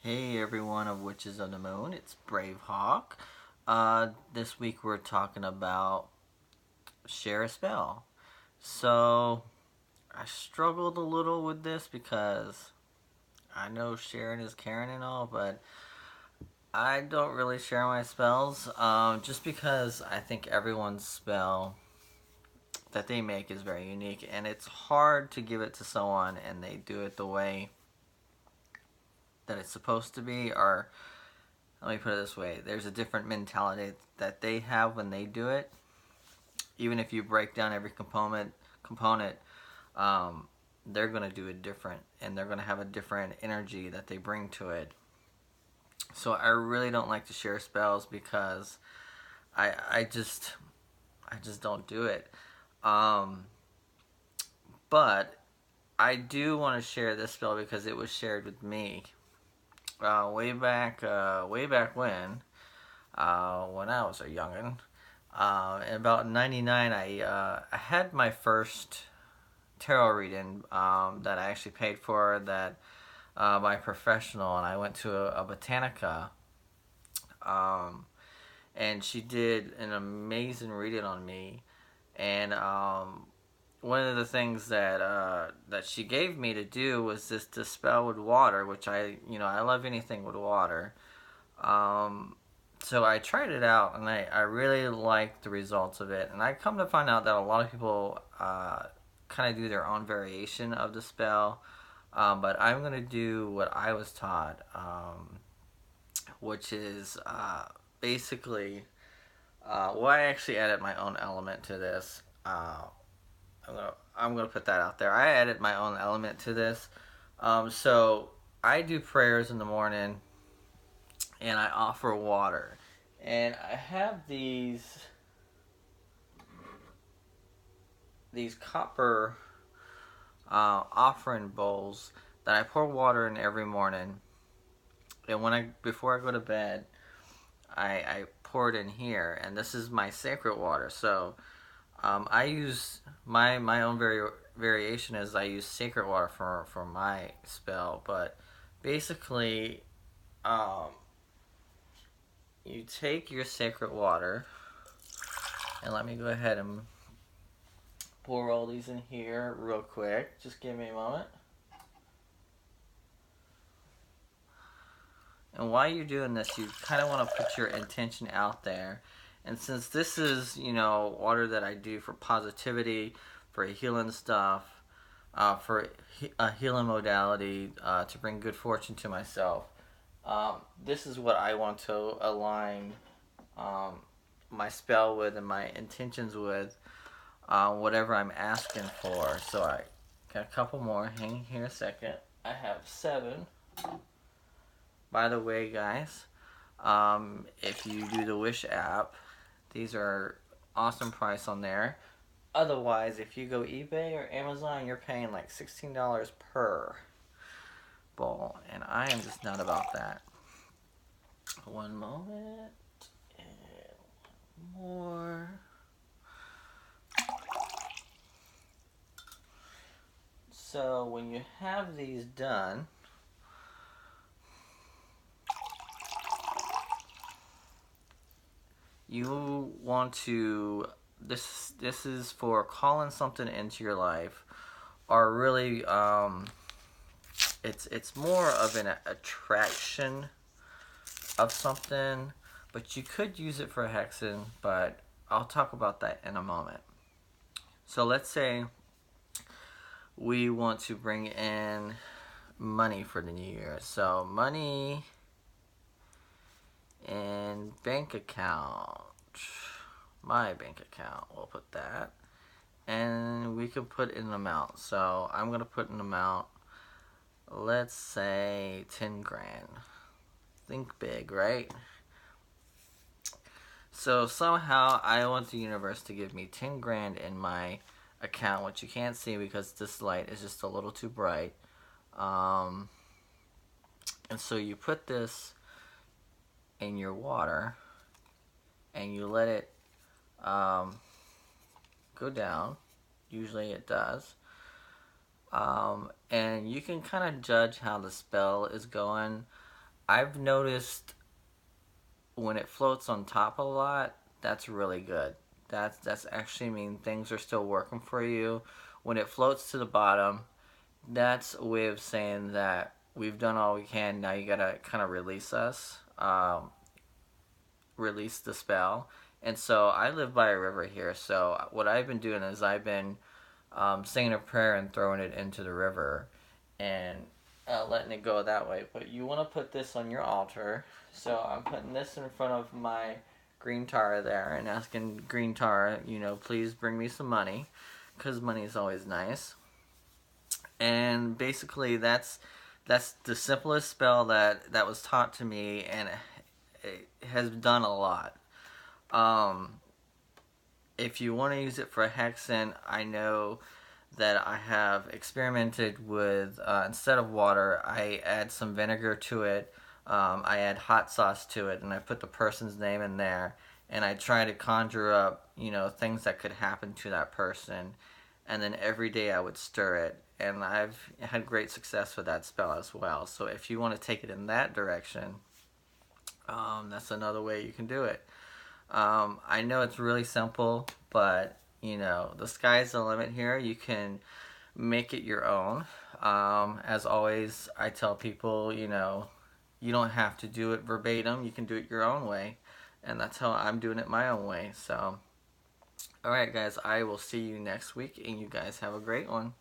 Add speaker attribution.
Speaker 1: Hey everyone of Witches of the Moon, it's Brave Hawk. This week we're talking about share a spell. So I struggled a little with this because I know sharing is caring and all, but I don't really share my spells just because I think everyone's spell that they make is very unique and it's hard to give it to someone and they do it the way that it's supposed to be, or let me put it this way, there's a different mentality that they have when they do it. Even if you break down every component, um, they're going to do it different and they're going to have a different energy that they bring to it. So I really don't like to share spells because I just don't do it. Um, but I do want to share this spell because it was shared with me way back when I was a youngin. In about '99, I had my first tarot reading that I actually paid for that by a professional, and I went to a Botanica, um, and she did an amazing reading on me. And one of the things that she gave me to do was this to spell with water, which I love anything with water. Um, so I tried it out and I really liked the results of it. And I come to find out that a lot of people kind of do their own variation of the spell. But I'm going to do what I was taught, which is basically, well, I actually added my own element to this. I'm gonna put that out there. I added my own element to this. So I do prayers in the morning and I offer water. And I have these copper offering bowls that I pour water in every morning. And before I go to bed, I pour it in here, and this is my sacred water. So I use my own variation is I use sacred water for my spell, but basically, um, you take your sacred water, and let me go ahead and pour all these in here real quick. Just give me a moment. And while you're doing this, you kind of want to put your intention out there. And since this is, water that I do for positivity, for healing stuff, for a healing modality, to bring good fortune to myself, this is what I want to align um, my spell with and my intentions with, whatever I'm asking for. So I got a couple more. Hang here a second. I have 7. By the way, guys, if you do the Wish app, these are awesome price on there. Otherwise, if you go eBay or Amazon, you're paying like $16 per bowl, and I am just not about that. One moment, and more. So when you have these done, you want to this is for calling something into your life, or really it's more of an attraction of something, but you could use it for hexing, but I'll talk about that in a moment. So let's say we want to bring in money for the new year. So money and bank account, my bank account, we'll put that, and we can put in an amount. So I'm gonna put an amount, let's say 10 grand. Think big, right? So somehow I want the universe to give me 10 grand in my account, which you can't see because this light is just a little too bright. Um, and so you put this in your water and you let it go down. Usually it does. And you can kind of judge how the spell is going. I've noticed when it floats on top a lot, that's really good. That's actually mean things are still working for you. When it floats to the bottom, that's a way of saying that we've done all we can. Now you gotta kind of release us, release the spell. And so I live by a river here. So what I've been doing is I've been saying a prayer and throwing it into the river, and letting it go that way. But you want to put this on your altar. So I'm putting this in front of my green Tara there and asking green Tara, please bring me some money, because money is always nice. And basically that's the simplest spell that was taught to me, and it has done a lot. Um, if you want to use it for hexing, I know that I have experimented with, instead of water, I add some vinegar to it. I add hot sauce to it, and I put the person's name in there, and I try to conjure up, things that could happen to that person. And then every day I would stir it, and I've had great success with that spell as well. So if you want to take it in that direction, that's another way you can do it. I know it's really simple, but the sky's the limit here. You can make it your own. As always, I tell people, you don't have to do it verbatim. You can do it your own way, and that's how I'm doing it my own way. So, all right, guys, I will see you next week, and you guys have a great one.